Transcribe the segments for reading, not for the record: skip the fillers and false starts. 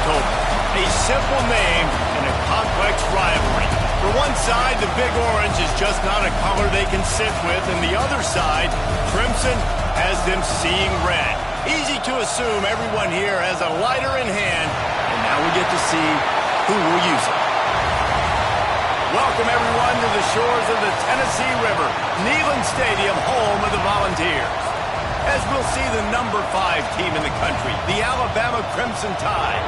October. A simple name and a complex rivalry. For one side, the Big Orange is just not a color they can sit with, and the other side, Crimson, has them seeing red. Easy to assume everyone here has a lighter in hand, and now we get to see who will use it. Welcome, everyone, to the shores of the Tennessee River, Neyland Stadium, home of the Volunteers. As we'll see the number 5 team in the country, the Alabama Crimson Tide,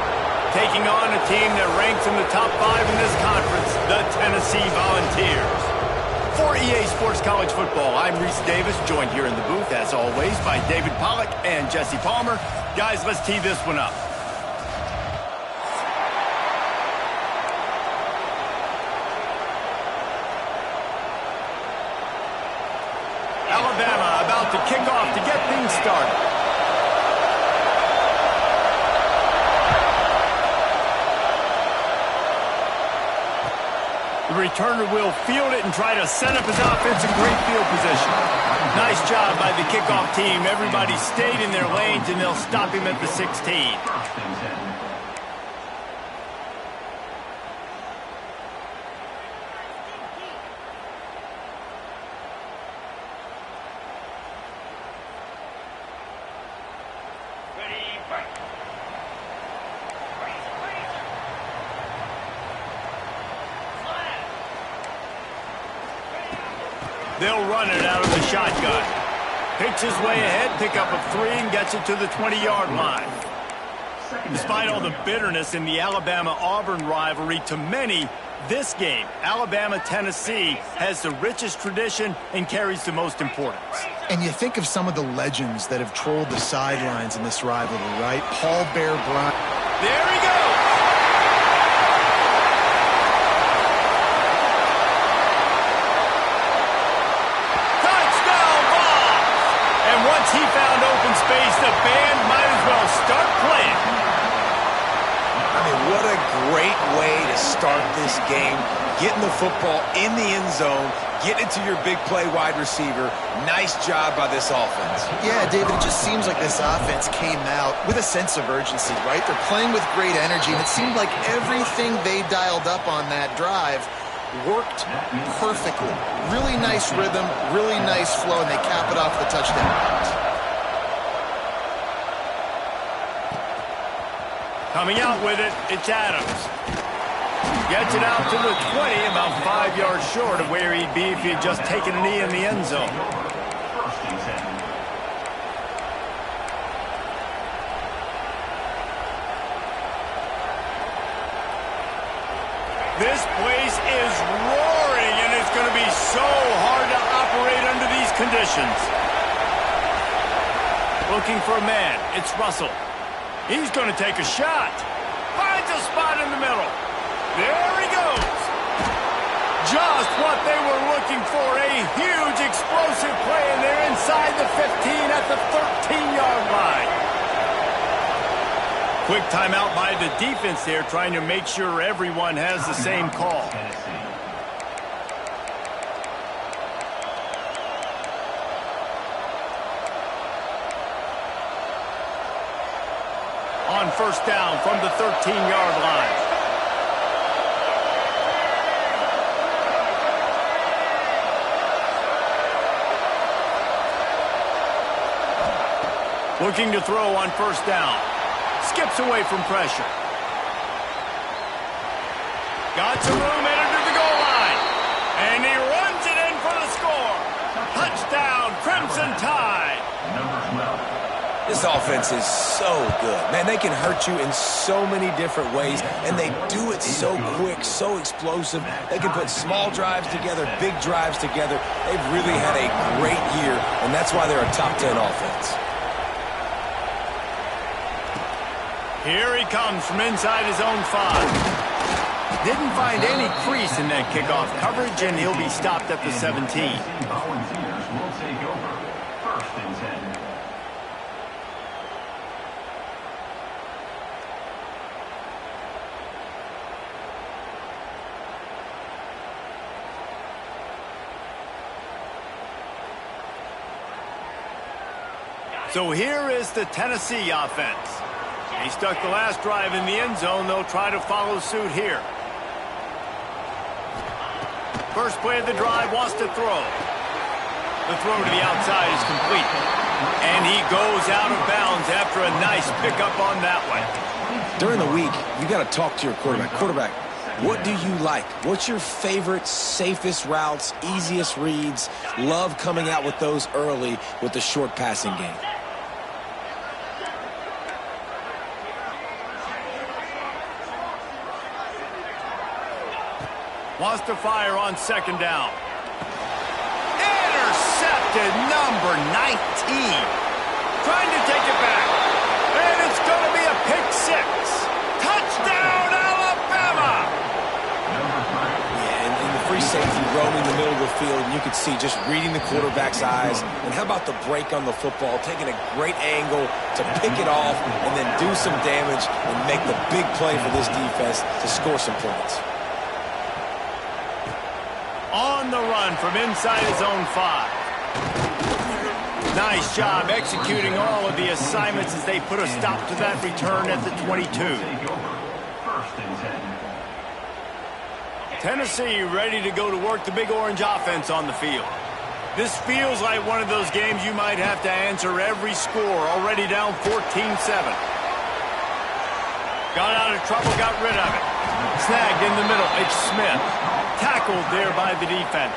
taking on a team that ranks in the top 5 in this conference, the Tennessee Volunteers. For EA Sports College Football, I'm Reese Davis, joined here in the booth, as always, by David Pollack and Jesse Palmer. Guys, let's tee this one up. Alabama about to kick off to get things started. The returner will field it and try to set up his offense in great field position. Nice job by the kickoff team. Everybody stayed in their lanes, and they'll stop him at the 16. They'll run it out of the shotgun. Picks his way ahead, pick up a 3, and gets it to the 20-yard line. Despite all the bitterness in the Alabama-Auburn rivalry, to many, this game, Alabama-Tennessee, has the richest tradition and carries the most importance. And you think of some of the legends that have trolled the sidelines in this rivalry, right? Paul Bear Bryant. There he goes! Once he found open space, the band might as well start playing. I mean, what a great way to start this game. Getting the football in the end zone, getting it to your big play wide receiver. Nice job by this offense. Yeah, David, it just seems like this offense came out with a sense of urgency, right? They're playing with great energy, and it seemed like everything they dialed up on that drive worked perfectly. Really nice rhythm, really nice flow, and they cap it off the touchdown. Coming out with it, it's Adams. Gets it out to the 20, about 5 yards short of where he'd be if he had just taken a knee in the end zone. This place is roaring, and it's going to be so hard to operate under these conditions. Looking for a man. It's Russell. He's going to take a shot. Finds a spot in the middle. There he goes. Just what they were looking for. A huge explosive play, and they're inside the 15 at the 13-yard line. Quick timeout by the defense there, trying to make sure everyone has the same call. On first down from the 13-yard line. Looking to throw on first down. Skips away from pressure. Got some room, headed to the goal line. And he runs it in for the score. Touchdown, Crimson Tide. This offense is so good. Man, they can hurt you in so many different ways, and they do it so quick, so explosive. They can put small drives together, big drives together. They've really had a great year, and that's why they're a top 10 offense. Here he comes from inside his own 5. Didn't find any crease in that kickoff coverage, and he'll be stopped at the 17. Volunteers will take over. First and 10. So here is the Tennessee offense. He stuck the last drive in the end zone. They'll try to follow suit here. First play of the drive, wants to throw. The throw to the outside is complete. And he goes out of bounds after a nice pickup on that one. During the week, you got to talk to your quarterback. Quarterback, what do you like? What's your favorite, safest routes, easiest reads? Love coming out with those early with the short passing game. Wants to fire on second down. Intercepted, number 19. Trying to take it back. And it's going to be a pick six. Touchdown, Alabama! Yeah, and the free safety roaming the middle of the field, and you could see just reading the quarterback's eyes. And how about the break on the football, taking a great angle to pick it off and then do some damage and make the big play for this defense to score some points. On the run from inside his own 5. Nice job executing all of the assignments as they put a stop to that return at the 22. Tennessee ready to go to work the Big Orange offense on the field. This feels like one of those games you might have to answer every score, already down 14-7. Got out of trouble, got rid of it. Snagged in the middle, it's Smith. Tackled there by the defense.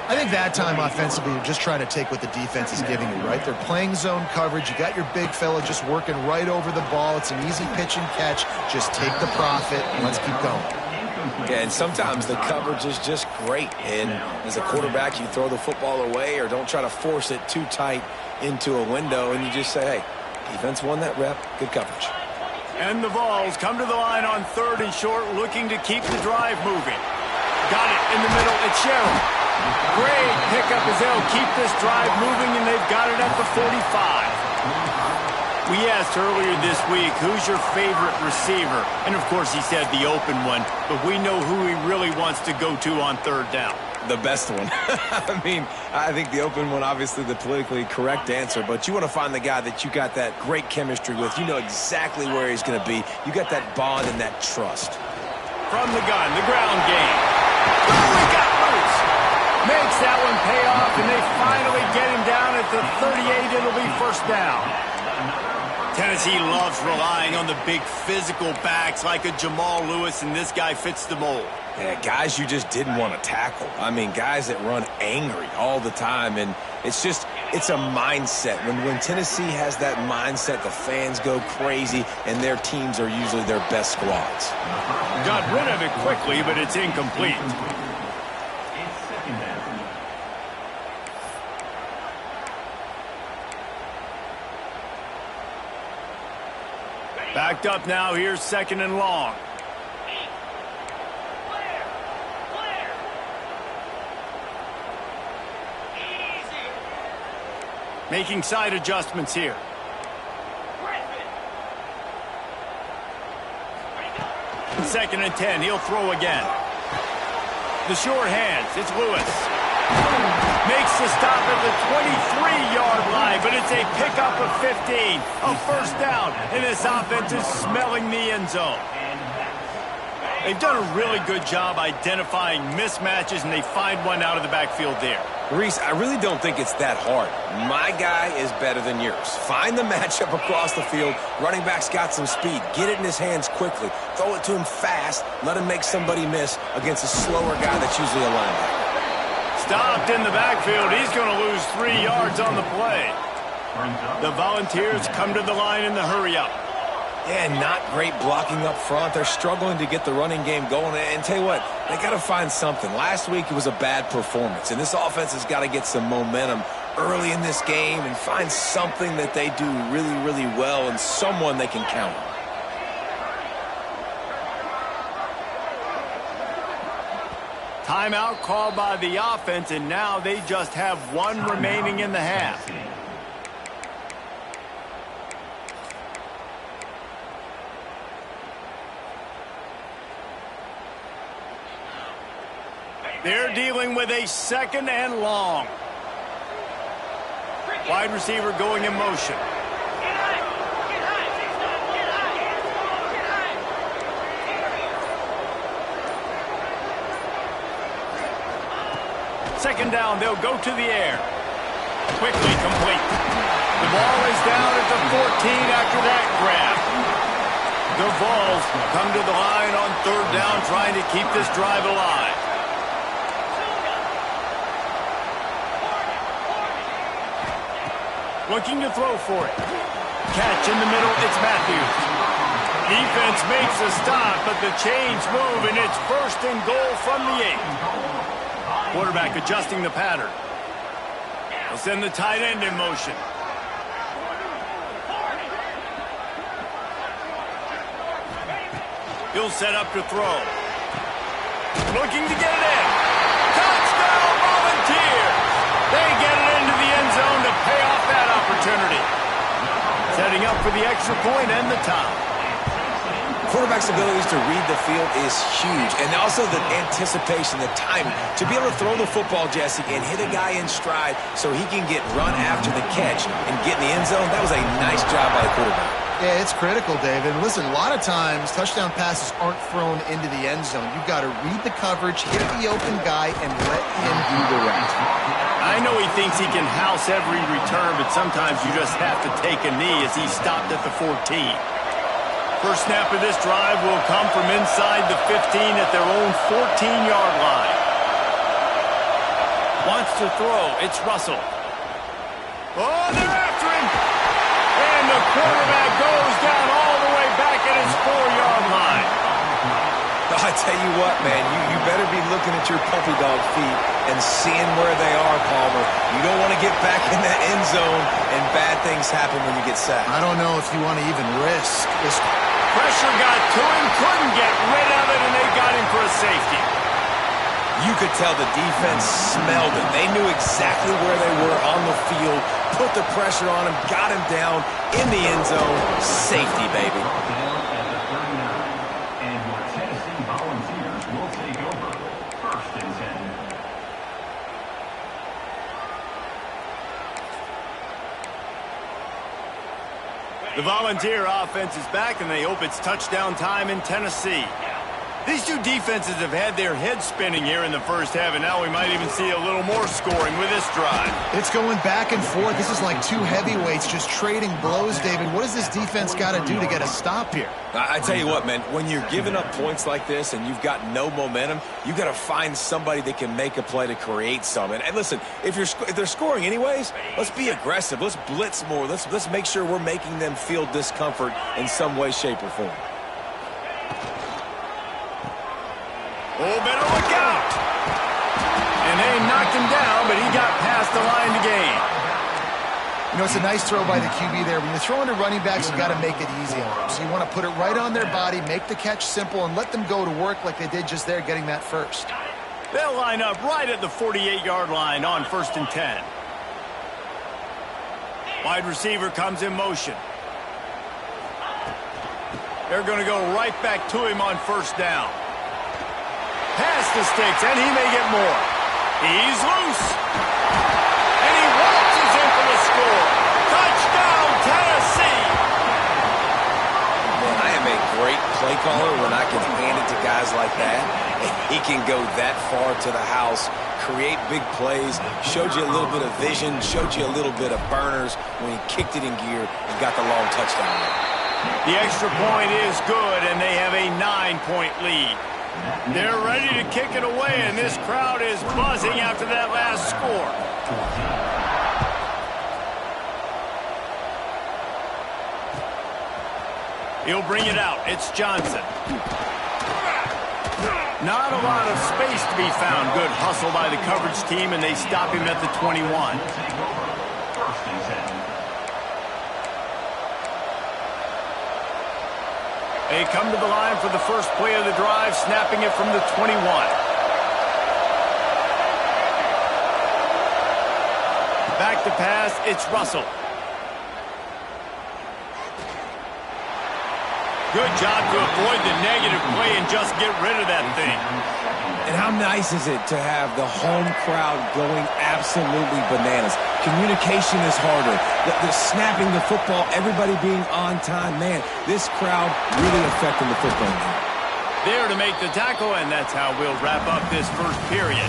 I think that time offensively, you're just trying to take what the defense is giving you, right? They're playing zone coverage. You got your big fella just working right over the ball. It's an easy pitch and catch. Just take the profit and let's keep going. Yeah, and sometimes the coverage is just great. And as a quarterback, you throw the football away or don't try to force it too tight into a window, and you just say, hey, defense won that rep. Good coverage. And the Vols come to the line on 3rd and short, looking to keep the drive moving. Got it in the middle. It's Sherrill. Great pickup as they'll keep this drive moving, and they've got it at the 45. We asked earlier this week, who's your favorite receiver? And, of course, he said the open one, but we know who he really wants to go to on 3rd down. The best one. I mean, I think the open one, obviously the politically correct answer, but you want to find the guy that you got that great chemistry with. You know exactly where he's going to be. You got that bond and that trust. From the gun, the ground game. Oh, he got loose. Makes that one pay off, and they finally get him down at the 38. It'll be first down. Tennessee loves relying on the big physical backs like a Jamal Lewis, and this guy fits the mold. Yeah, guys you just didn't want to tackle. I mean, guys that run angry all the time, and it's a mindset. When Tennessee has that mindset, the fans go crazy, and their teams are usually their best squads. Got rid of it quickly, but it's incomplete. Backed up now, here's 2nd and long. Making side adjustments here. 2nd and 10, he'll throw again. The short hands, it's Lewis. Makes the stop at the 23-yard line, but it's a pickup of 15. A first down, and this offense is smelling the end zone. They've done a really good job identifying mismatches, and they find one out of the backfield there. Reese, I really don't think it's that hard. My guy is better than yours. Find the matchup across the field. Running back's got some speed. Get it in his hands quickly. Throw it to him fast. Let him make somebody miss against a slower guy that's usually a linebacker. Stopped in the backfield. He's going to lose 3 yards on the play. The Volunteers come to the line in the hurry-up. Yeah, not great blocking up front. They're struggling to get the running game going. And tell you what, they got to find something. Last week it was a bad performance, and this offense has got to get some momentum early in this game and find something that they do really, really well and someone they can count on. Timeout called by the offense, and now they just have one remaining in the half. They're dealing with a 2nd and long. Wide receiver going in motion. Second down, they'll go to the air. Quickly complete. The ball is down at the 14 after that grab. The Vols come to the line on third down, trying to keep this drive alive. Looking to throw for it. Catch in the middle, it's Matthews. Defense makes a stop, but the chains move, and it's first and goal from the 8. Quarterback adjusting the pattern. They'll send the tight end in motion. He'll set up to throw. Looking to get it in. Touchdown, Volunteers! They get it into the end zone to pay off that opportunity. Setting up for the extra point and the tie. Quarterback's abilities to read the field is huge, and also the anticipation, the timing. To be able to throw the football, Jesse, and hit a guy in stride so he can get run after the catch and get in the end zone, that was a nice job by the quarterback. Yeah, it's critical, David. Listen, a lot of times touchdown passes aren't thrown into the end zone. You've got to read the coverage, hit the open guy, and let him do the rest. I know he thinks he can house every return, but sometimes you just have to take a knee as he stopped at the 14. First snap of this drive will come from inside the 15 at their own 14-yard line. Wants to throw. It's Russell. Oh, they're after him. And the quarterback goes down all the way back at his 4-yard line. I tell you what, man, you better be looking at your puppy dog feet and seeing where they are, Palmer. You don't want to get back in that end zone and bad things happen when you get sacked. I don't know if you want to even risk this. Pressure got to him, couldn't get rid of it, and they got him for a safety. You could tell the defense smelled it. They knew exactly where they were on the field, put the pressure on him, got him down in the end zone. Safety, baby. And your Tennessee Volunteers will take over. First and 10. The Volunteer offense is back, and they hope it's touchdown time in Tennessee. These two defenses have had their heads spinning here in the first half, and now we might even see a little more scoring with this drive. It's going back and forth. This is like two heavyweights just trading blows, David. What does this defense got to do to get a stop here? I tell you what, man, when you're giving up points like this and you've got no momentum, you got to find somebody that can make a play to create some. And listen, if they're scoring anyways, let's be aggressive. Let's blitz more. Let's make sure we're making them feel discomfort in some way, shape, or form. Oh, better look out. And they knocked him down, but he got past the line to gain. You know, it's a nice throw by the QB there. When you're throwing to running backs, you've got to make it easy on them. So you want to put it right on their body, make the catch simple, and let them go to work like they did just there, getting that first. They'll line up right at the 48-yard line on 1st and 10. Wide receiver comes in motion. They're going to go right back to him on 1st down. Pass the sticks, and he may get more. He's loose. And he waltzes in for the score. Touchdown, Tennessee. Man, I am a great play caller when I can hand it to guys like that. He can go that far to the house, create big plays, showed you a little bit of vision, showed you a little bit of burners when he kicked it in gear and got the long touchdown. The extra point is good, and they have a 9-point lead. They're ready to kick it away, and this crowd is buzzing after that last score. He'll bring it out. It's Johnson. Not a lot of space to be found. Good hustle by the coverage team, and they stop him at the 21. First and 10. They come to the line for the first play of the drive, snapping it from the 21. Back to pass, it's Russell. Good job to avoid the negative play and just get rid of that thing. And how nice is it to have the home crowd going absolutely bananas? Communication is harder. The snapping the football, everybody being on time. Man, this crowd really affecting the football game. There to make the tackle, and that's how we'll wrap up this first period.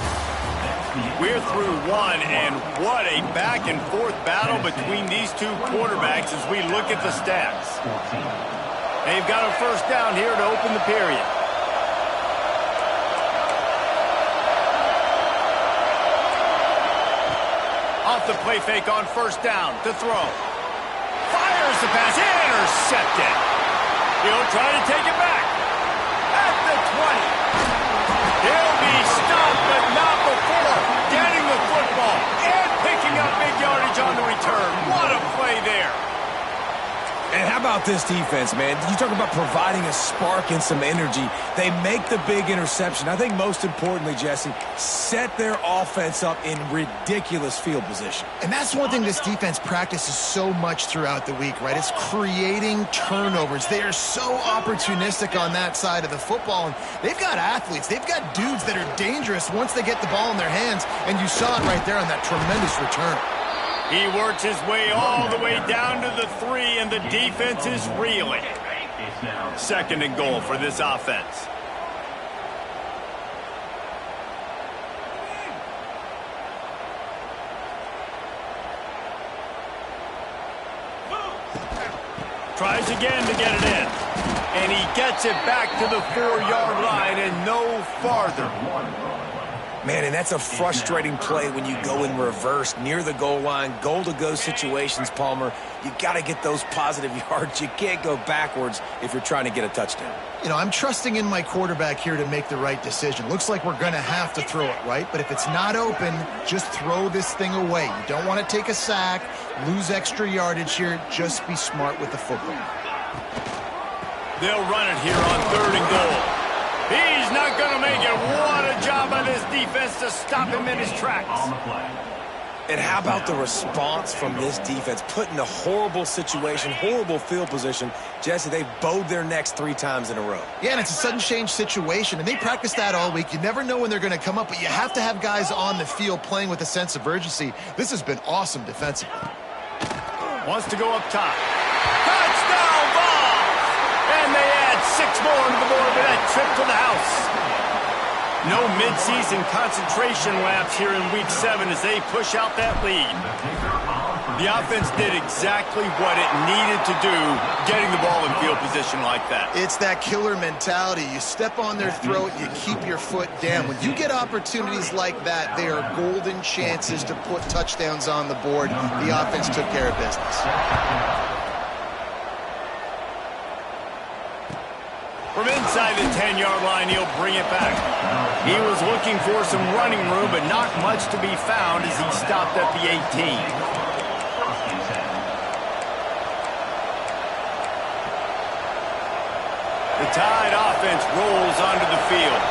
We're through one, and what a back-and-forth battle between these two quarterbacks as we look at the stats. They've got a first down here to open the period. Off the play fake on first down to throw. Fires the pass, intercepted. He'll try to take it back. At the 20. He'll be stopped, but not before getting the football and picking up big yardage on the return. What a play there. And how about this defense, man? You talk about providing a spark and some energy. They make the big interception. I think most importantly, Jesse, set their offense up in ridiculous field position. And that's one thing this defense practices so much throughout the week, right? It's creating turnovers. They are so opportunistic on that side of the football. And they've got athletes. They've got dudes that are dangerous once they get the ball in their hands. And you saw it right there on that tremendous return. He works his way all the way down to the 3, and the defense is reeling. Second and goal for this offense. Tries again to get it in. And he gets it back to the 4-yard line and no farther. Man, and that's a frustrating play when you go in reverse near the goal line, goal-to-go situations, Palmer. You got to get those positive yards. You can't go backwards if you're trying to get a touchdown. You know, I'm trusting in my quarterback here to make the right decision. Looks like we're going to have to throw it, right? But if it's not open, just throw this thing away. You don't want to take a sack, lose extra yardage here. Just be smart with the football. They'll run it here on 3rd and goal. He's not going to make it. What a job by this defense to stop him in his tracks. And how about the response from this defense? Put in a horrible situation, horrible field position. Jesse, they've bowed their necks 3 times in a row. Yeah, and it's a sudden change situation, and they practice that all week. You never know when they're going to come up, but you have to have guys on the field playing with a sense of urgency. This has been awesome defensively. Wants to go up top. Touchdown ball! And they add 6 more to the board with that trip to the house. No midseason concentration laps here in Week 7 as they push out that lead. The offense did exactly what it needed to do, getting the ball in field position like that. It's that killer mentality. You step on their throat, you keep your foot down. When you get opportunities like that, they are golden chances to put touchdowns on the board. The offense took care of business. From inside the 10-yard line, he'll bring it back. He was looking for some running room, but not much to be found as he stopped at the 18. The Tide offense rolls onto the field.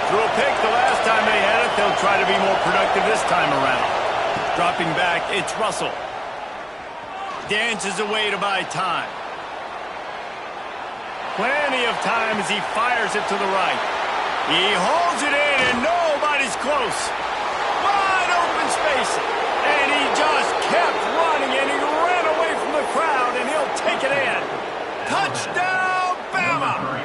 Threw a pick the last time they had it. They'll try to be more productive this time around. Dropping back, it's Russell. Dances away to buy time. Plenty of time as he fires it to the right. He holds it in, and nobody's close. Wide open space. And he just kept running, and he ran away from the crowd, and he'll take it in. Touchdown, Bama!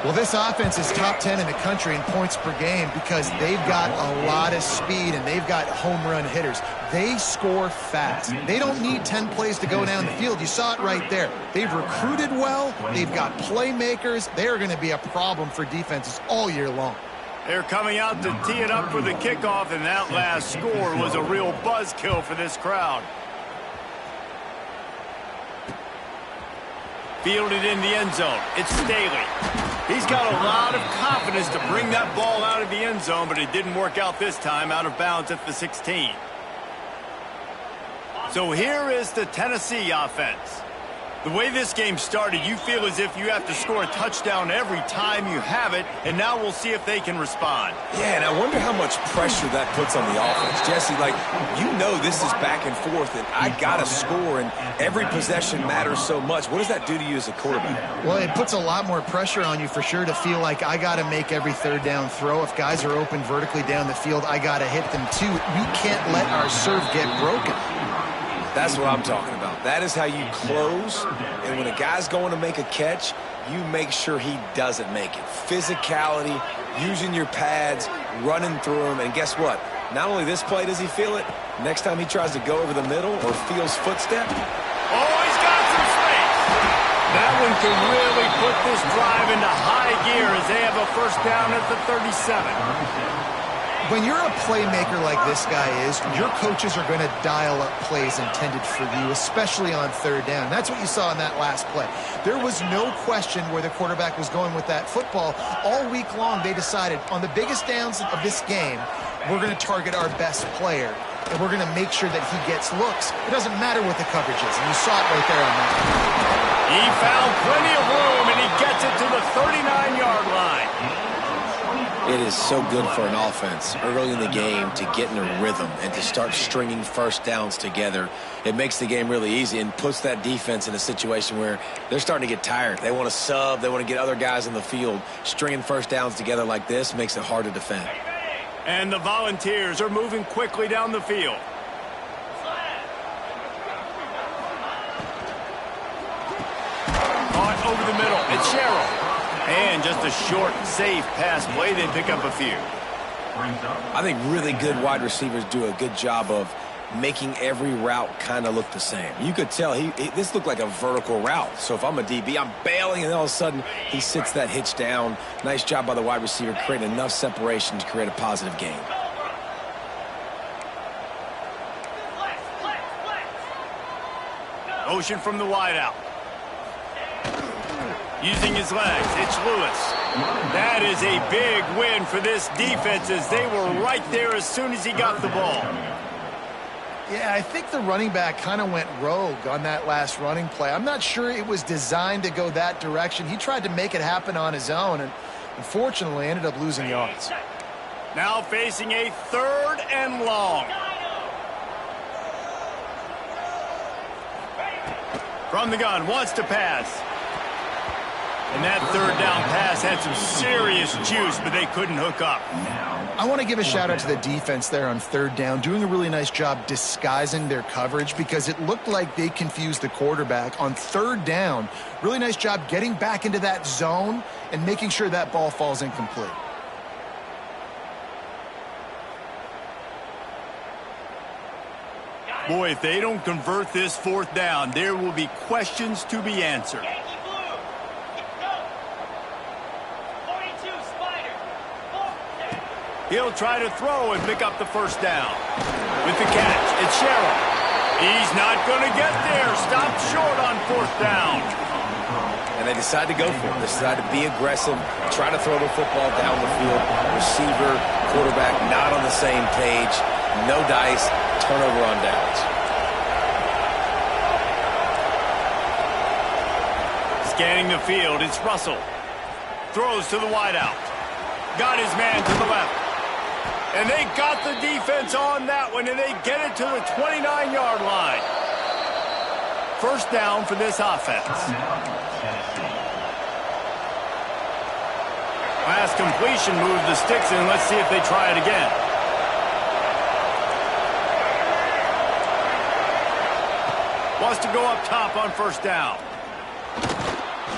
Well, this offense is top 10 in the country in points per game because they've got a lot of speed and they've got home run hitters. They score fast. They don't need 10 plays to go down the field. You saw it right there. They've recruited well. They've got playmakers. They are going to be a problem for defenses all year long. They're coming out to tee it up for the kickoff, and that last score was a real buzzkill for this crowd. Fielded in the end zone. It's Staley. He's got a lot of confidence to bring that ball out of the end zone, but it didn't work out this time, out of bounds at the 16. So here is the Tennessee offense. The way this game started, you feel as if you have to score a touchdown every time you have it, and now we'll see if they can respond. Yeah, and I wonder how much pressure that puts on the offense. Jesse, like, you know this is back and forth, and I got to score, and every possession matters so much. What does that do to you as a quarterback? Well, it puts a lot more pressure on you for sure to feel like I got to make every third down throw. If guys are open vertically down the field, I got to hit them too. We can't let our serve get broken. That's what I'm talking about. That is how you close, and when a guy's going to make a catch, you make sure he doesn't make it. Physicality, using your pads, running through them, and guess what? Not only this play does he feel it, next time he tries to go over the middle or feels footstep. Oh, he's got some space. That one can really put this drive into high gear as they have a first down at the 37. When you're a playmaker like this guy is, your coaches are going to dial up plays intended for you, especially on third down. That's what you saw in that last play. There was no question where the quarterback was going with that football. All week long, they decided on the biggest downs of this game, we're going to target our best player, and we're going to make sure that he gets looks. It doesn't matter what the coverage is, and you saw it right there on that. He found plenty of room, and he gets it to the 39-yard line. It is so good for an offense early in the game to get in a rhythm and to start stringing first downs together. It makes the game really easy and puts that defense in a situation where they're starting to get tired. They want to sub. They want to get other guys in the field. Stringing first downs together like this makes it hard to defend. And the Volunteers are moving quickly down the field. Caught over the middle. It's Sherrill. And just a short, safe pass play. They pick up a few. I think really good wide receivers do a good job of making every route kind of look the same. You could tell this looked like a vertical route. So if I'm a DB, I'm bailing, and all of a sudden he sits that hitch down. Nice job by the wide receiver creating enough separation to create a positive gain. Motion from the wideout. Using his legs, it's Lewis. That is a big win for this defense as they were right there as soon as he got the ball. Yeah, I think the running back kind of went rogue on that last running play. I'm not sure it was designed to go that direction. He tried to make it happen on his own and unfortunately ended up losing yards. Now facing a 3rd and long. From the gun, wants to pass. And that 3rd down pass had some serious juice, but they couldn't hook up. I want to give a shout out to the defense there on 3rd down, doing a really nice job disguising their coverage because it looked like they confused the quarterback on 3rd down. Really nice job getting back into that zone and making sure that ball falls incomplete. Boy, if they don't convert this 4th down, there will be questions to be answered. He'll try to throw and pick up the first down. With the catch, it's Sherrill. He's not going to get there. Stopped short on 4th down. And they decide to go for it. They decide to be aggressive, try to throw the football down the field. Receiver, quarterback, not on the same page. No dice, turnover on downs. Scanning the field, it's Russell. Throws to the wideout. Got his man to the left. And they got the defense on that one, and they get it to the 29-yard line. First down for this offense. Last completion moved the sticks in. Let's see if they try it again. Wants to go up top on first down.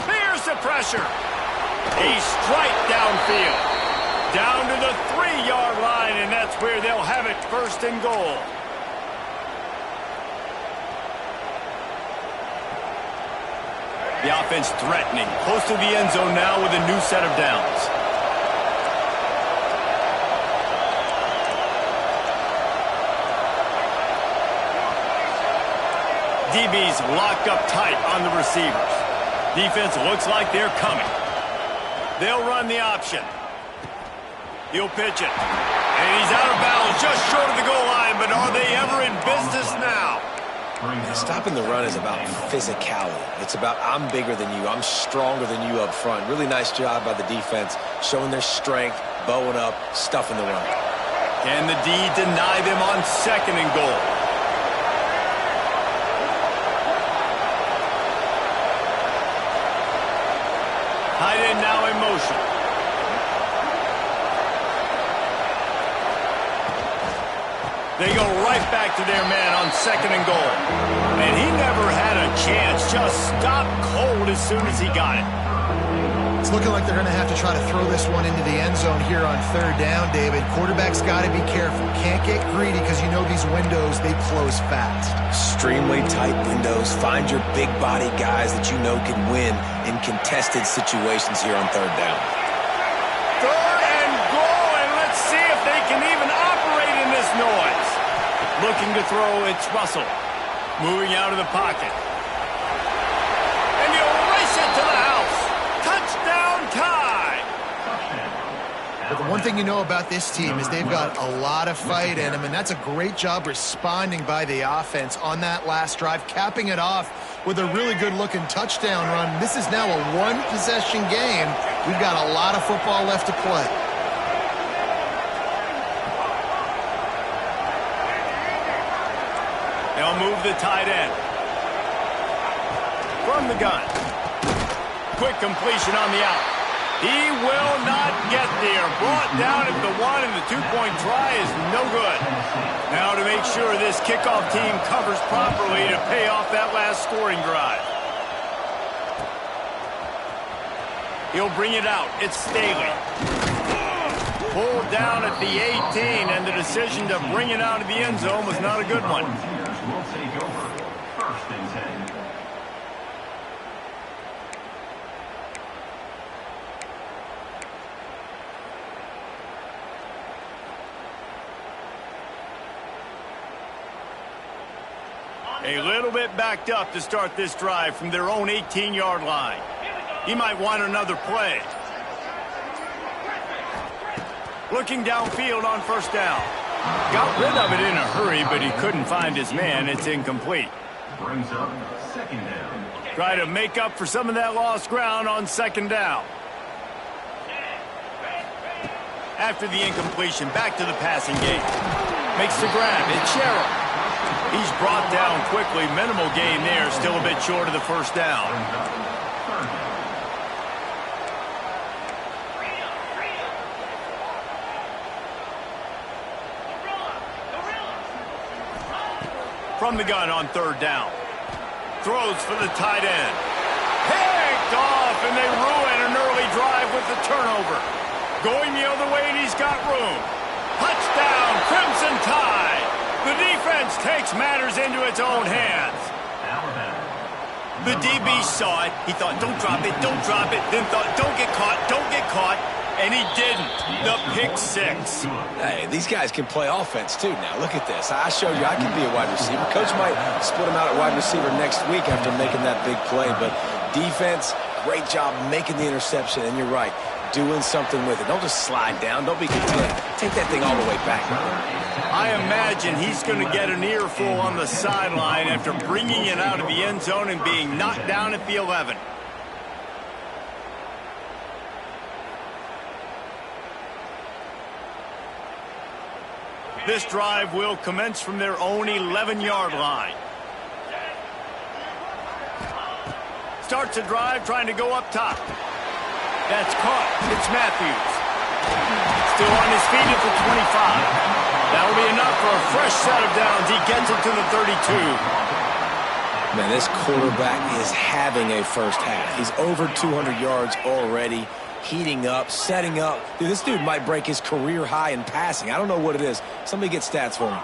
Here's the pressure. A strike downfield. Down to the 3-yard line, and that's where they'll have it, 1st and goal. The offense threatening, close to the end zone now with a new set of downs. DB's locked up tight on the receivers. Defense looks like they're coming. They'll run the option. He'll pitch it. And he's out of bounds just short of the goal line, but are they ever in business now? Stopping the run is about physicality. It's about I'm bigger than you. I'm stronger than you up front. Really nice job by the defense, showing their strength, bowing up, stuffing the run. Can the D deny them on 2nd and goal? Tight end now in motion. They go right back to their man on 2nd and goal. And he never had a chance. Just stopped cold as soon as he got it. It's looking like they're going to have to try to throw this one into the end zone here on third down, David. Quarterback's got to be careful. Can't get greedy because you know these windows, they close fast. Extremely tight windows. Find your big body guys that you know can win in contested situations here on third down. Third and goal, and let's see if they can even operate in this noise. Looking to throw, it's Russell. Moving out of the pocket. And he'll race it to the house. Touchdown, Tide. But the one thing you know about this team is they've got a lot of fight in them, and that's a great job responding by the offense on that last drive, capping it off with a really good-looking touchdown run. This is now a one-possession game. We've got a lot of football left to play. They'll move the tight end. From the gun. Quick completion on the out. He will not get there. Brought down at the one, and the two-point try is no good. Now to make sure this kickoff team covers properly to pay off that last scoring drive. He'll bring it out. It's Staley. Pulled down at the 18, and the decision to bring it out of the end zone was not a good one. Will take over. First and 10. A little bit backed up to start this drive from their own 18-yard line. He might want another play. Looking downfield on first down. Got rid of it in a hurry, but he couldn't find his man. It's incomplete. Brings up second down. Try to make up for some of that lost ground on second down. After the incompletion, back to the passing game. Makes the grab. It's Sherrill. He's brought down quickly. Minimal gain there. Still a bit short of the first down. From the gun on third down. Throws for the tight end. Picked off, and they ruin an early drive with the turnover. Going the other way, and he's got room. Touchdown, Crimson Tide. The defense takes matters into its own hands. The DB saw it. He thought, don't drop it, don't drop it. Then thought, don't get caught, don't get caught. And he didn't. The pick six. Hey, these guys can play offense, too. Now, look at this. I showed you I can be a wide receiver. Coach might split him out at wide receiver next week after making that big play. But defense, great job making the interception. And you're right, doing something with it. Don't just slide down. Don't be content. Take that thing all the way back. I imagine he's going to get an earful on the sideline after bringing it out of the end zone and being knocked down at the 11. This drive will commence from their own 11-yard line. Starts a drive trying to go up top. That's caught. It's Matthews. Still on his feet at the 25. That'll be enough for a fresh set of downs. He gets it to the 32. Man, this quarterback is having a first half. He's over 200 yards already. Heating up, setting up. Dude, this dude might break his career high in passing. I don't know what it is. Somebody get stats for him.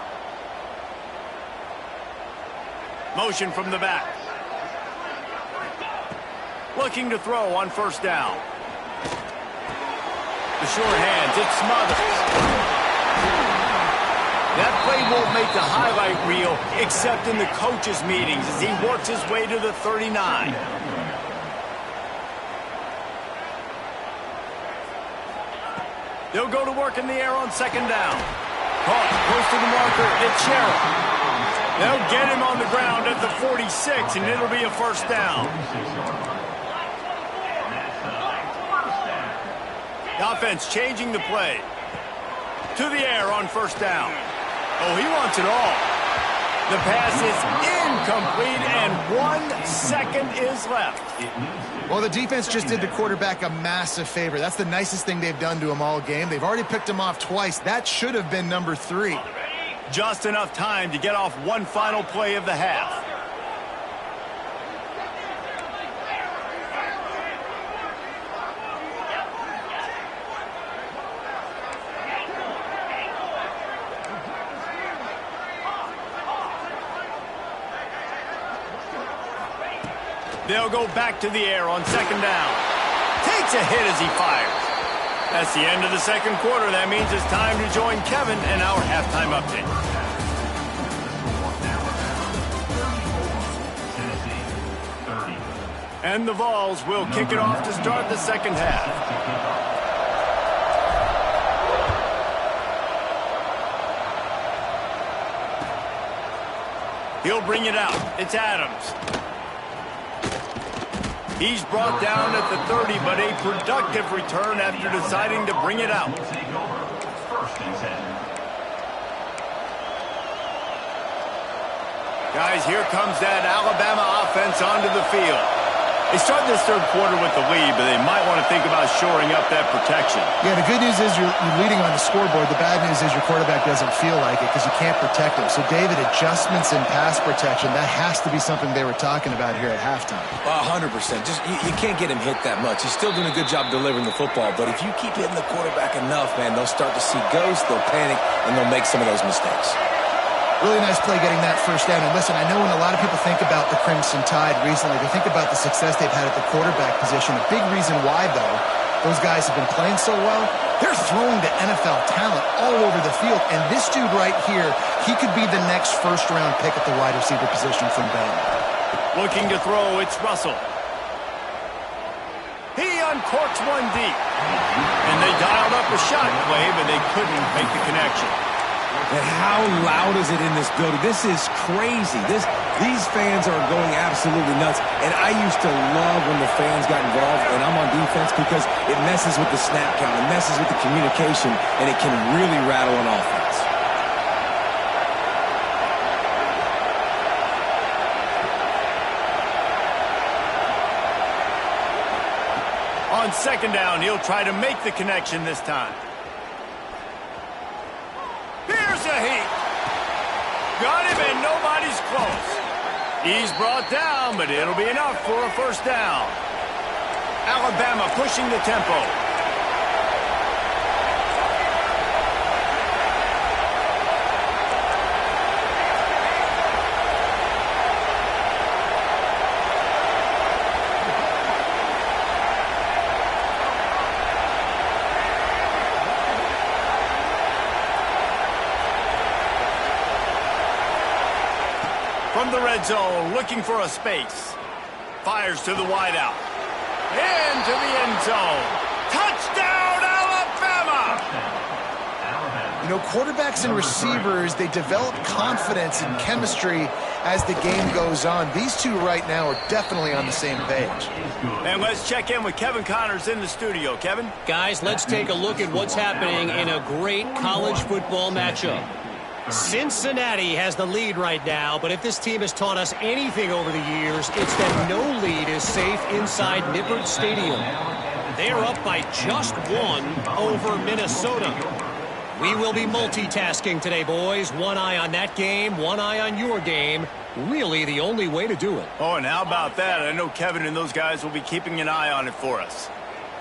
Motion from the back. Looking to throw on first down. The short hands, it's Smothers. That play won't make the highlight reel except in the coaches' meetings as he works his way to the 39. They'll go to work in the air on second down. Caught, close to the marker, it's Sherrill. They'll get him on the ground at the 46, and it'll be a first down. The offense changing the play. To the air on first down. Oh, he wants it all. The pass is incomplete, and 1 second is left. Well, the defense just did the quarterback a massive favor. That's the nicest thing they've done to him all game. They've already picked him off twice. That should have been number 3. Just enough time to get off one final play of the half. They'll go back to the air on second down. Takes a hit as he fires. That's the end of the second quarter. That means it's time to join Kevin in our halftime update. And the Vols will kick it off to start the second half. He'll bring it out. It's Adams. He's brought down at the 30, but a productive return after deciding to bring it out. Guys, here comes that Alabama offense onto the field. They start this third quarter with the lead, but they might want to think about shoring up that protection. Yeah, the good news is you're leading on the scoreboard. The bad news is your quarterback doesn't feel like it because you can't protect him. So, David, adjustments in pass protection, that has to be something they were talking about here at halftime. 100%. Just you can't get him hit that much. He's still doing a good job delivering the football, but if you keep hitting the quarterback enough, man, they'll start to see ghosts, they'll panic, and they'll make some of those mistakes. Really nice play getting that first down. And listen, I know when a lot of people think about the Crimson Tide recently, they think about the success they've had at the quarterback position. A big reason why, though, those guys have been playing so well, they're throwing to NFL talent all over the field. And this dude right here, he could be the next first-round pick at the wide receiver position from Bama. Looking to throw, it's Russell. He uncorks one deep. And they dialed up a shot play, but they couldn't make the connection. And how loud is it in this building? This is crazy. These fans are going absolutely nuts. And I used to love when the fans got involved, and I'm on defense because it messes with the snap count, it messes with the communication, and it can really rattle an offense. On second down, he'll try to make the connection this time. Here's a heat. Got him and nobody's close. He's brought down, but it'll be enough for a first down. Alabama pushing the tempo. From the red zone, looking for a space. Fires to the wideout. Into the end zone. Touchdown, Alabama! You know, quarterbacks and receivers, they develop confidence and chemistry as the game goes on. These two right now are definitely on the same page. And let's check in with Kevin Connors in the studio. Kevin? Guys, let's take a look at what's happening in a great college football matchup. Cincinnati has the lead right now, but if this team has taught us anything over the years, it's that no lead is safe inside Nippert Stadium. They're up by just one over Minnesota. We will be multitasking today, boys. One eye on that game, one eye on your game. Really the only way to do it. Oh, and how about that? I know Kevin and those guys will be keeping an eye on it for us.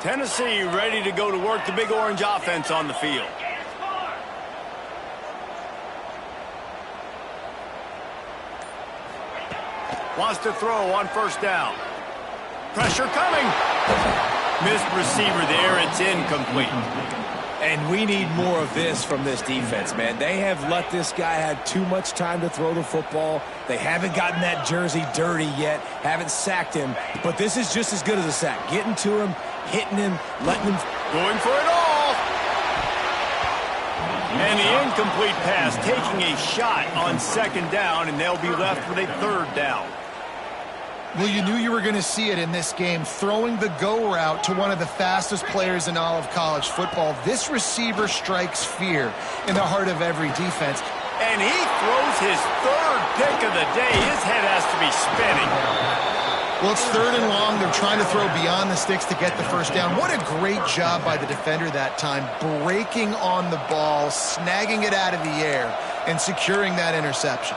Tennessee ready to go to work the Big Orange offense on the field. Wants to throw on first down. Pressure coming. Missed receiver there. It's incomplete. And we need more of this from this defense, man. They have let this guy have too much time to throw the football. They haven't gotten that jersey dirty yet, haven't sacked him. But this is just as good as a sack. Getting to him, hitting him, letting him... Going for it all. And the incomplete pass, taking a shot on second down, and they'll be left with a third down. Well, you knew you were going to see it in this game, throwing the go route to one of the fastest players in all of college football. This receiver strikes fear in the heart of every defense. And he throws his third pick of the day. His head has to be spinning. Well, it's third and long. They're trying to throw beyond the sticks to get the first down. What a great job by the defender that time, breaking on the ball, snagging it out of the air, and securing that interception.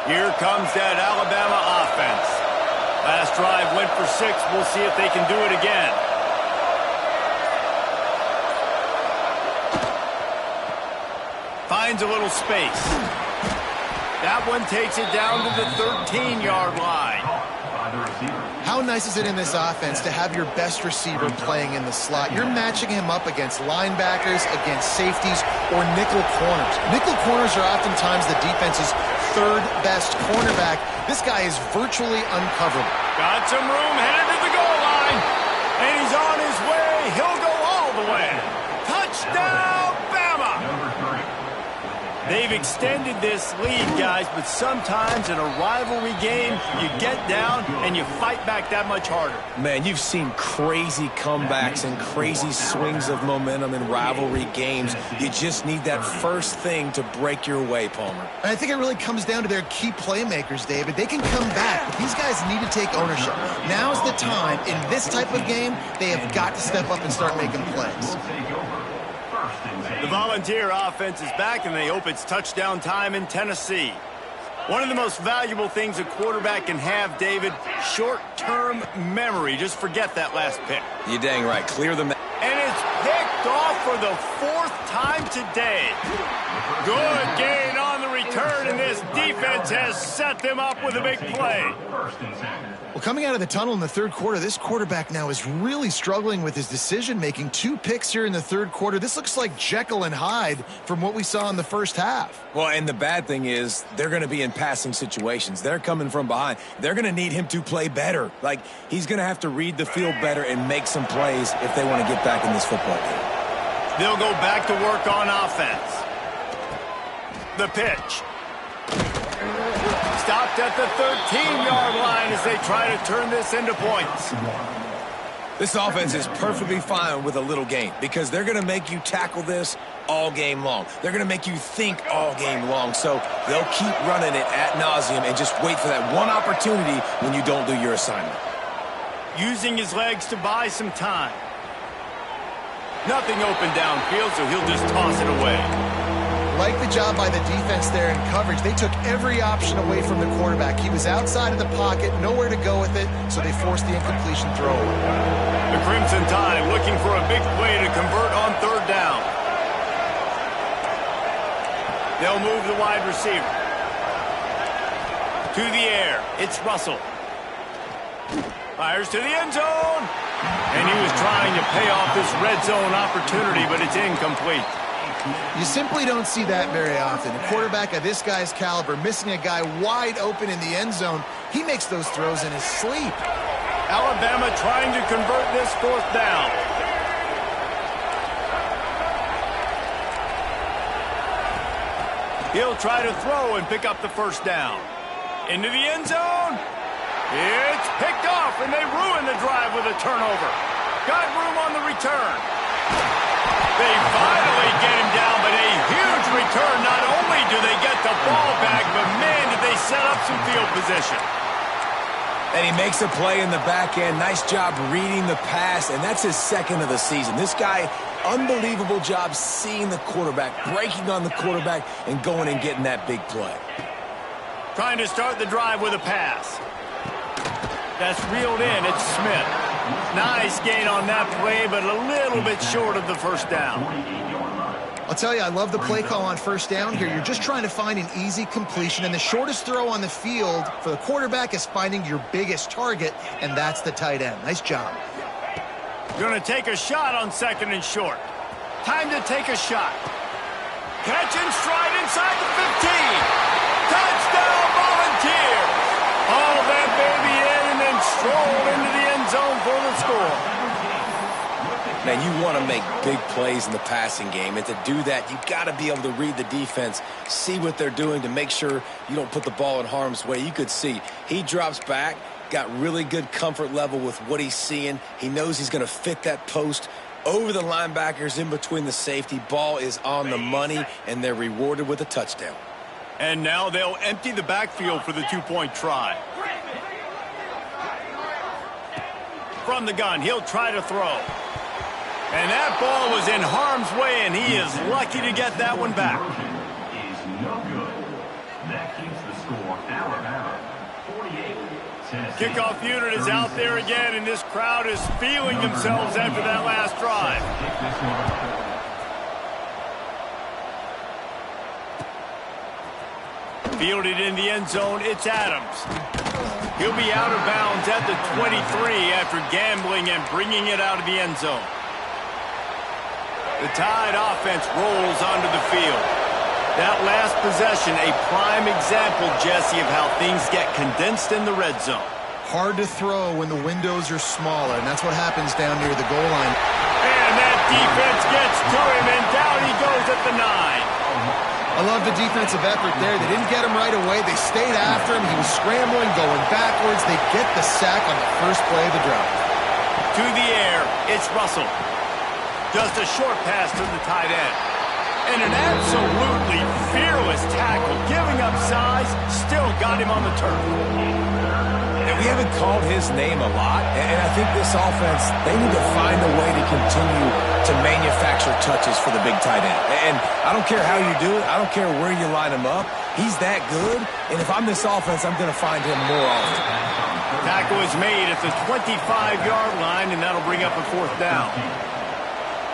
Here comes that Alabama offense. Last drive went for 6. We'll see if they can do it again. Finds a little space. That one takes it down to the 13-yard line. How nice is it in this offense to have your best receiver playing in the slot? You're matching him up against linebackers, against safeties, or nickel corners. Nickel corners are oftentimes the defense's third best cornerback. This guy is virtually uncoverable. Got some room, headed to the goal line. And he's on his way. He'll go all the way. Touchdown, Bama! They've extended this lead, guys, but sometimes in a rivalry game, you get down and you fight back that much harder. Man, you've seen crazy comebacks and crazy swings of momentum in rivalry games. You just need that first thing to break your way, Palmer. And I think it really comes down to their key playmakers, David. They can come back, but these guys need to take ownership. Now's the time. In this type of game, they have got to step up and start making plays. The Volunteer offense is back, and they hope it's touchdown time in Tennessee. One of the most valuable things a quarterback can have, David, short-term memory. Just forget that last pick. You're dang right. Clear the... And it's picked off for the 4th time today. Good gain on the return, and this defense has set them up with a big play. Well, coming out of the tunnel in the third quarter, this quarterback now is really struggling with his decision-making. 2 picks here in the third quarter. This looks like Jekyll and Hyde from what we saw in the first half. Well, and the bad thing is they're going to be in passing situations. They're coming from behind. They're going to need him to play better. Like, he's going to have to read the field better and make some plays if they want to get back in this football game. They'll go back to work on offense. The pitch. Stopped at the 13-yard line as they try to turn this into points. This offense is perfectly fine with a little gain because they're going to make you tackle this all game long. They're going to make you think all game long. So they'll keep running it ad nauseum and just wait for that one opportunity when you don't do your assignment. Using his legs to buy some time. Nothing open downfield, so he'll just toss it away. Like the job by the defense there in coverage. They took every option away from the quarterback. He was outside of the pocket, nowhere to go with it, so they forced the incompletion throw. The Crimson Tide looking for a big play to convert on 3rd down. They'll move the wide receiver. To the air. It's Russell. Fires to the end zone. And he was trying to pay off this red zone opportunity, but it's incomplete. You simply don't see that very often. A quarterback of this guy's caliber missing a guy wide open in the end zone. He makes those throws in his sleep. Alabama trying to convert this 4th down. He'll try to throw and pick up the 1st down. Into the end zone. It's picked off, and they ruin the drive with a turnover. Got room on the return. They finally get him down, but a huge return. Not only do they get the ball back, but man, did they set up some field position. And he makes a play in the back end. Nice job reading the pass, and that's his 2nd of the season. This guy, unbelievable job seeing the quarterback, breaking on the quarterback, and going and getting that big play. Trying to start the drive with a pass. That's reeled in. It's Smith. Nice gain on that play, but a little bit short of the 1st down. I'll tell you, I love the play call on 1st down here. You're just trying to find an easy completion, and the shortest throw on the field for the quarterback is finding your biggest target, and that's the tight end. Nice job. Going to take a shot on 2nd and short. Time to take a shot. Catch and stride inside the 15. Touchdown, Volunteers. All that baby in and then strolled into the end zone for the score. Man, you want to make big plays in the passing game, and to do that, you got to be able to read the defense, see what they're doing to make sure you don't put the ball in harm's way. You could see he drops back, got really good comfort level with what he's seeing. He knows he's going to fit that post over the linebackers in between the safety. Ball is on the money, and they're rewarded with a touchdown. And now they'll empty the backfield for the 2-point try. From the gun, he'll try to throw. And that ball was in harm's way, and he is lucky to get that one back. Is no good. That keeps the score Alabama 48. Tennessee. Kickoff unit is out there again, and this crowd is feeling themselves after that last drive. Kick this one. Fielded in the end zone, it's Adams. He'll be out of bounds at the 23 after gambling and bringing it out of the end zone. The Tide offense rolls onto the field. That last possession, a prime example, Jesse, of how things get condensed in the red zone. Hard to throw when the windows are smaller, and that's what happens down near the goal line. And that defense gets to him, and down he goes at the 9. I love the defensive effort there. They didn't get him right away. They stayed after him. He was scrambling, going backwards. They get the sack on the first play of the drive. To the air, it's Russell. Just a short pass to the tight end. And an absolutely fearless tackle, giving up size, still got him on the turf. And we haven't called his name a lot, and I think this offense, they need to find a way to continue to manufacture touches for the big tight end. And I don't care how you do it. I don't care where you line him up. He's that good, and if I'm this offense, I'm going to find him more often. Tackle is made at the 25-yard line, and that'll bring up a 4th down.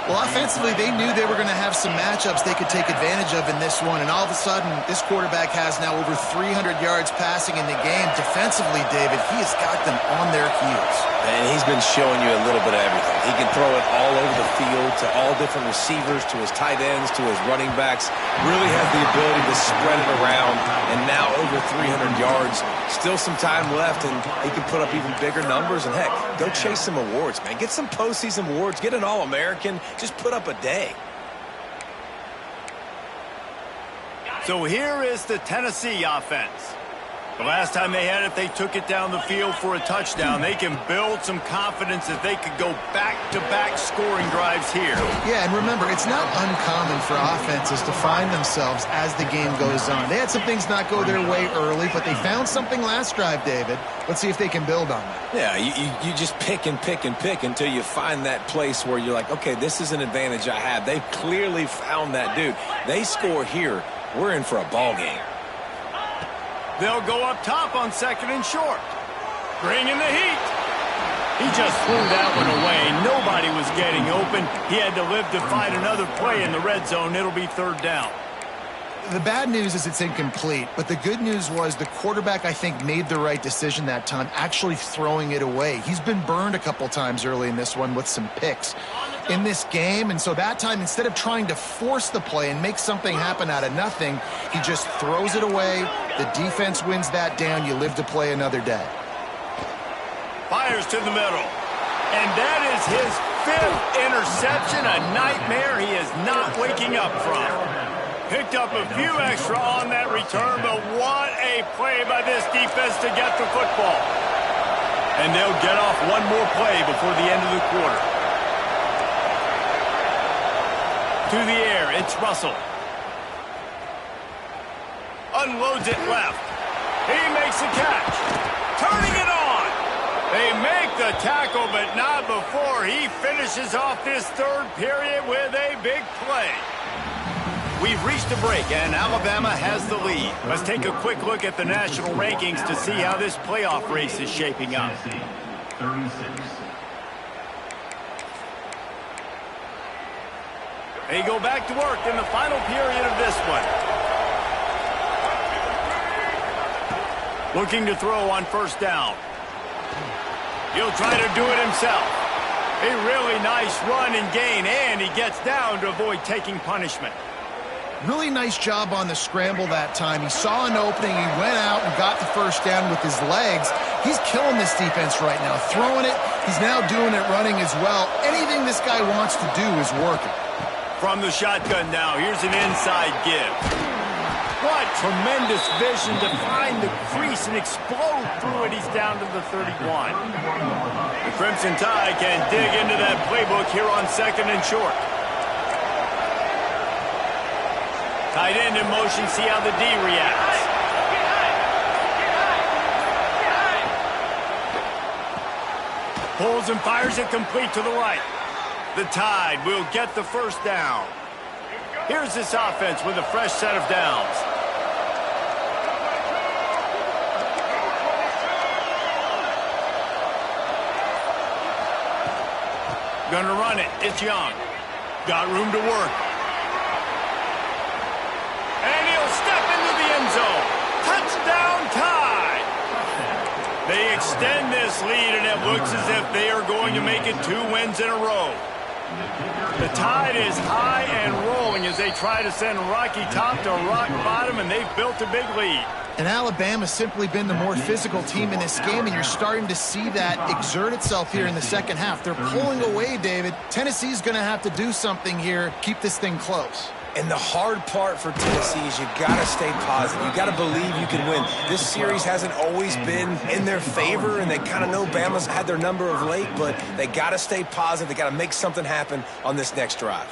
Well, offensively, they knew they were going to have some matchups they could take advantage of in this one, and all of a sudden, this quarterback has now over 300 yards passing in the game. Defensively, David, he has got them on their heels. And he's been showing you a little bit of everything. He can throw it all over the field to all different receivers, to his tight ends, to his running backs. Really has the ability to spread it around, and now over 300 yards. Still some time left, and he can put up even bigger numbers. And, heck, go chase some awards, man. Get some postseason awards. Get an All-American. Just put up a day. So here is the Tennessee offense. The last time they had it, they took it down the field for a touchdown. They can build some confidence that they could go back-to-back scoring drives here. Yeah, and remember, it's not uncommon for offenses to find themselves as the game goes on. They had some things not go their way early, but they found something last drive, David. Let's see if they can build on that. Yeah, you just pick and pick and pick until you find that place where you're like, okay, this is an advantage I have. They clearly found that dude. They score here, we're in for a ball game. They'll go up top on 2nd and short. Bringing the heat. He just threw that one away. Nobody was getting open. He had to live to find another play in the red zone. It'll be 3rd down. The bad news is it's incomplete, but the good news was the quarterback, I think, made the right decision that time, actually throwing it away. He's been burned a couple times early in this one with some picks in this game, and so that time, instead of trying to force the play and make something happen out of nothing, he just throws it away. The defense wins that down. You live to play another day. Fires to the middle. And that is his 5th interception, a nightmare he is not waking up from. Picked up a few extra on that return, but what a play by this defense to get the football. And they'll get off one more play before the end of the quarter. To the air, it's Russell. Unloads it left. He makes the catch. Turning it on. They make the tackle, but not before he finishes off this 3rd period with a big play. We've reached a break, and Alabama has the lead. Let's take a quick look at the national rankings to see how this playoff race is shaping up. 36. They go back to work in the final period of this one. Looking to throw on 1st down. He'll try to do it himself. A really nice run and gain, and he gets down to avoid taking punishment. Really nice job on the scramble that time. He saw an opening. He went out and got the 1st down with his legs. He's killing this defense right now. Throwing it. He's now doing it running as well. Anything this guy wants to do is working. From the shotgun now, here's an inside give. What tremendous vision to find the crease and explode through it. He's down to the 31. The Crimson Tide can dig into that playbook here on 2nd and short. Tight end in motion, see how the D reacts. Pulls and fires it complete to the right. The Tide will get the 1st down. Here's this offense with a fresh set of downs. Gonna run it. It's Young. Got room to work. And he'll step into the end zone. this lead, and it looks as if they are going to make it 2 wins in a row. The tide is high and rolling as they try to send Rocky Top to rock bottom, and they've built a big lead. And Alabama's simply been the more physical team in this game, and you're starting to see that exert itself here in the second half. They're pulling away, David. Tennessee's going to have to do something here, keep this thing close. And the hard part for Tennessee is you got to stay positive. You got to believe you can win. This series hasn't always been in their favor, and they kind of know Bama's had their number of late, but they got to stay positive. They got to make something happen on this next drive.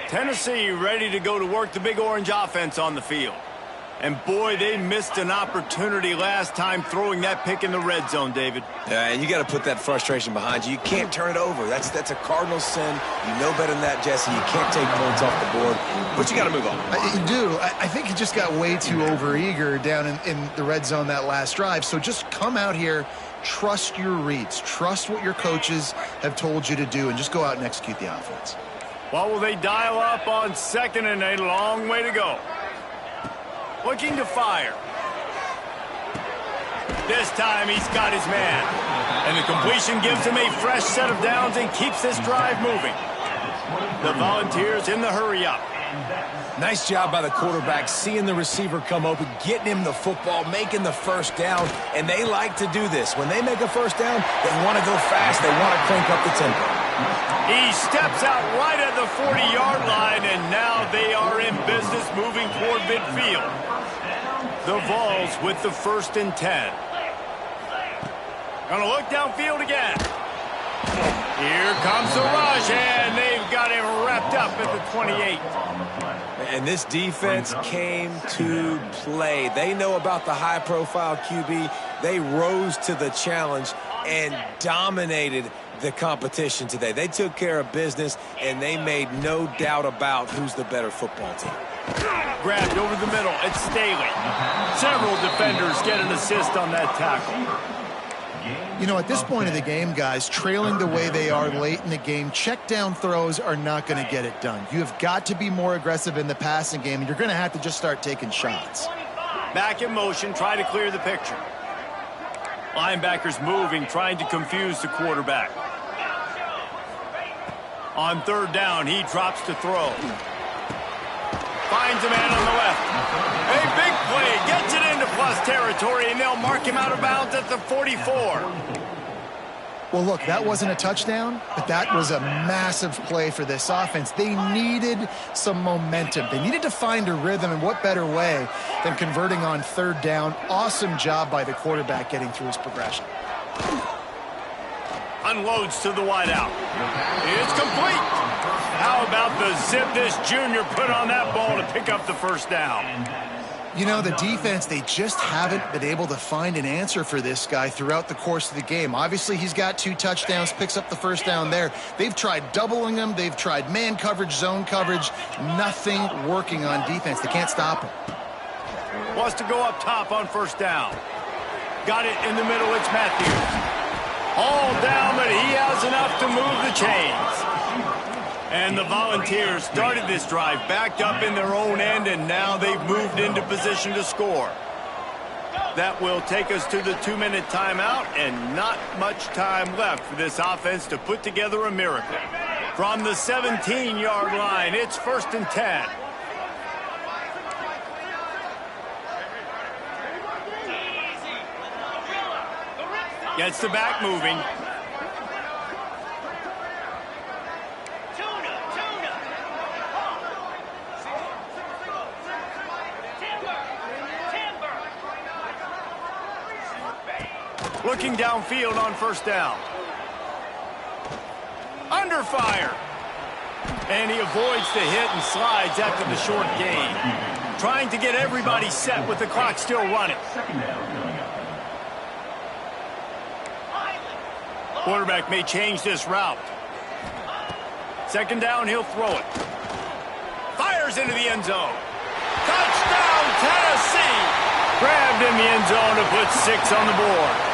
Tennessee ready to go to work the Big Orange offense on the field. And boy, they missed an opportunity last time throwing that pick in the red zone, David. Yeah, and you got to put that frustration behind you. You can't turn it over. That's a cardinal sin. You know better than that, Jesse. You can't take points off the board, but you got to move on. You do. I think he just got way too overeager down in the red zone that last drive. So just come out here, trust your reads, trust what your coaches have told you to do, and just go out and execute the offense. Well, will they dial up on 2nd and a long way to go? Looking to fire. This time he's got his man. And the completion gives him a fresh set of downs and keeps this drive moving. The Volunteers in the hurry-up. Nice job by the quarterback, seeing the receiver come open, getting him the football, making the first down, and they like to do this. When they make a first down, they want to go fast. They want to crank up the tempo. He steps out right at the 40-yard line, and now they are in business moving toward midfield. The Vols with the 1st and 10. Gonna look downfield again. Here comes the rush, and they've got him wrapped up at the 28. And this defense came to play. They know about the high-profile QB. They rose to the challenge and dominated the competition today. They took care of business, and they made no doubt about who's the better football team. Grabbed over the middle. It's Staley. Several defenders get an assist on that tackle. You know, at this point of the game, guys, trailing the way they are late in the game, check down throws are not going to get it done. You have got to be more aggressive in the passing game, and you're going to have to just start taking shots. Back in motion, try to clear the picture. Linebackers moving, trying to confuse the quarterback. On 3rd down, he drops to throw. Finds a man on the left. A big play, gets it into plus territory, and they'll mark him out of bounds at the 44. Well, look, that wasn't a touchdown, but that was a massive play for this offense. They needed some momentum. They needed to find a rhythm, and what better way than converting on 3rd down. Awesome job by the quarterback getting through his progression. Unloads to the wideout. It's complete. How about the zip this junior put on that ball to pick up the 1st down? You know, the defense, they just haven't been able to find an answer for this guy throughout the course of the game. Obviously, he's got 2 touchdowns, picks up the 1st down there. They've tried doubling him. They've tried man coverage, zone coverage. Nothing working on defense. They can't stop him. Wants to go up top on 1st down. Got it in the middle. It's Matthews. All down, but he has enough to move the chains. And the Volunteers started this drive backed up in their own end, and now they've moved into position to score. That will take us to the 2-minute timeout, and not much time left for this offense to put together a miracle. From the 17-yard line, it's 1st and 10. Gets the back moving. Looking downfield on 1st down. Under fire. And he avoids the hit and slides after the short gain. Trying to get everybody set with the clock still running. Quarterback may change this route. 2nd down, he'll throw it. Fires into the end zone. Touchdown, Tennessee! Grabbed in the end zone to put 6 on the board.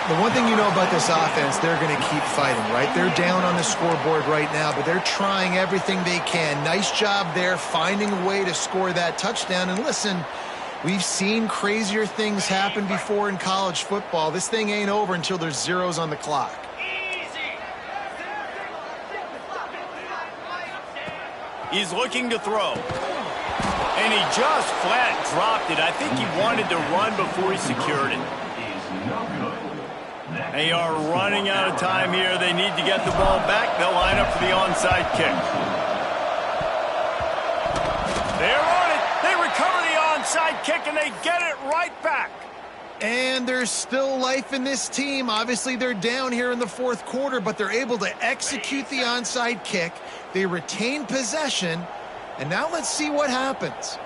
The one thing you know about this offense, they're going to keep fighting, right? They're down on the scoreboard right now, but they're trying everything they can. Nice job there, finding a way to score that touchdown. And listen, We've seen crazier things happen before in college football. This thing ain't over until there's zeros on the clock. He's looking to throw. And he just flat dropped it. I think he wanted to run before he secured it. They are running out of time here. They need to get the ball back. They'll line up for the onside kick. They're on it. They recover the onside kick, and they get it right back. And there's still life in this team. Obviously, they're down here in the fourth quarter, but they're able to execute the onside kick. They retain possession. And now let's see what happens.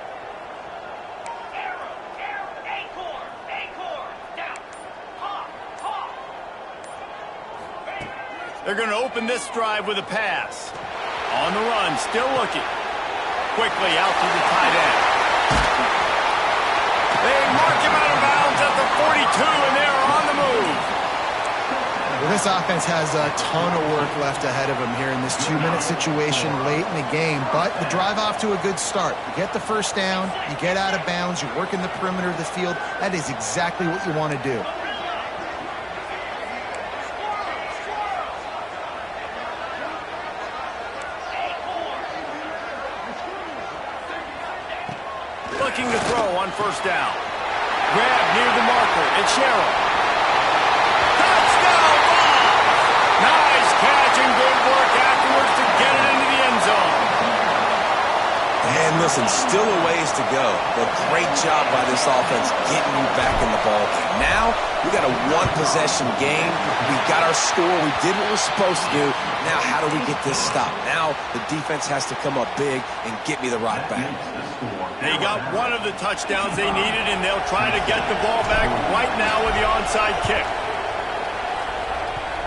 They're going to open this drive with a pass. On the run, still looking. Quickly out to the tight end. They mark him out of bounds at the 42, and they're on the move. Well, this offense has a ton of work left ahead of them here in this 2-minute situation late in the game, but the drive off to a good start. You get the first down, you get out of bounds, you work in the perimeter of the field. That is exactly what you want to do. Looking to throw on first down. Grab near the marker. It's Sherrill. Touchdown ball! Nice catch and good work afterwards to get it into the end zone. And listen, still a ways to go, but great job by this offense getting you back in the ball. Now, we got a one-possession game. We got our score. We did what we're supposed to do. Now, how do we get this stopped? Now, the defense has to come up big and get me the rock back. They got one of the touchdowns they needed, and they'll try to get the ball back right now with the onside kick.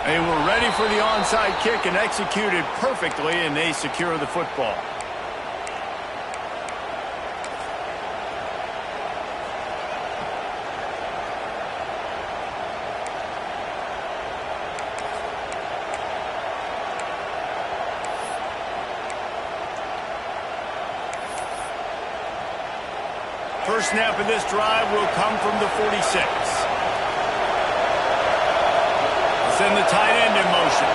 They were ready for the onside kick and executed perfectly, and they secure the football. First snap of this drive will come from the 46. Send the tight end in motion.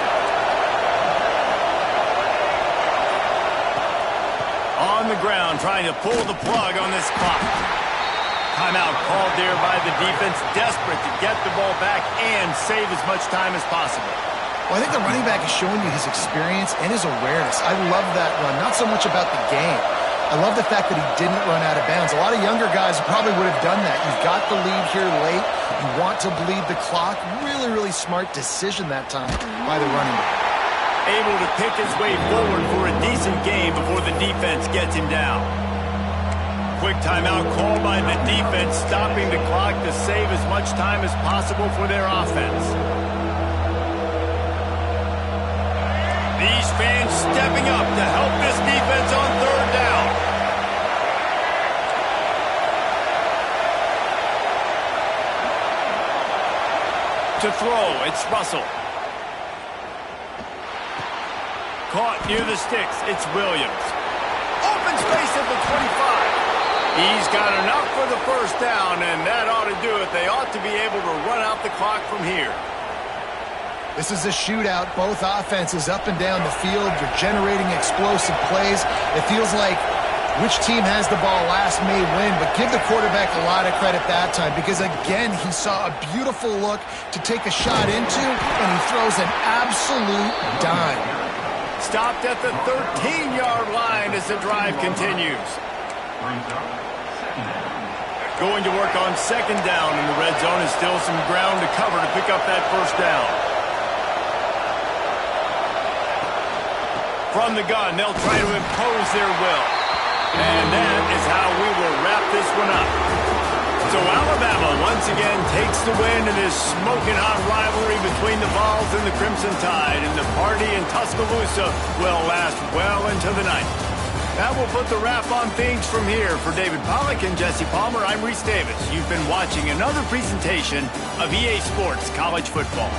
On the ground, trying to pull the plug on this clock. Timeout called there by the defense, desperate to get the ball back and save as much time as possible. Well, I think the running back is showing you his experience and his awareness. I love that run, not so much about the game. I love the fact that he didn't run out of bounds. A lot of younger guys probably would have done that. You've got the lead here late. You want to bleed the clock. Really, really smart decision that time by the running back. Able to pick his way forward for a decent game before the defense gets him down. Quick timeout call by the defense, stopping the clock to save as much time as possible for their offense. These fans stepping up to help this defense on third down. To throw, it's Russell. Caught near the sticks, it's Williams. Open space at the 25. He's got enough for the first down, and that ought to do it. They ought to be able to run out the clock from here. This is a shootout. Both offenses up and down the field. You're generating explosive plays. It feels like which team has the ball last may win, but give the quarterback a lot of credit that time because, again, he saw a beautiful look to take a shot into, and he throws an absolute dime. Stopped at the 13-yard line as the drive continues. Going to work on second down in the red zone, and still some ground to cover to pick up that first down. From the gun, they'll try to impose their will. And that is how we will wrap this one up. So Alabama once again takes the win in this smoking hot rivalry between the Vols and the Crimson Tide. And the party in Tuscaloosa will last well into the night. That will put the wrap on things from here. For David Pollack and Jesse Palmer, I'm Reese Davis. You've been watching another presentation of EA Sports College Football.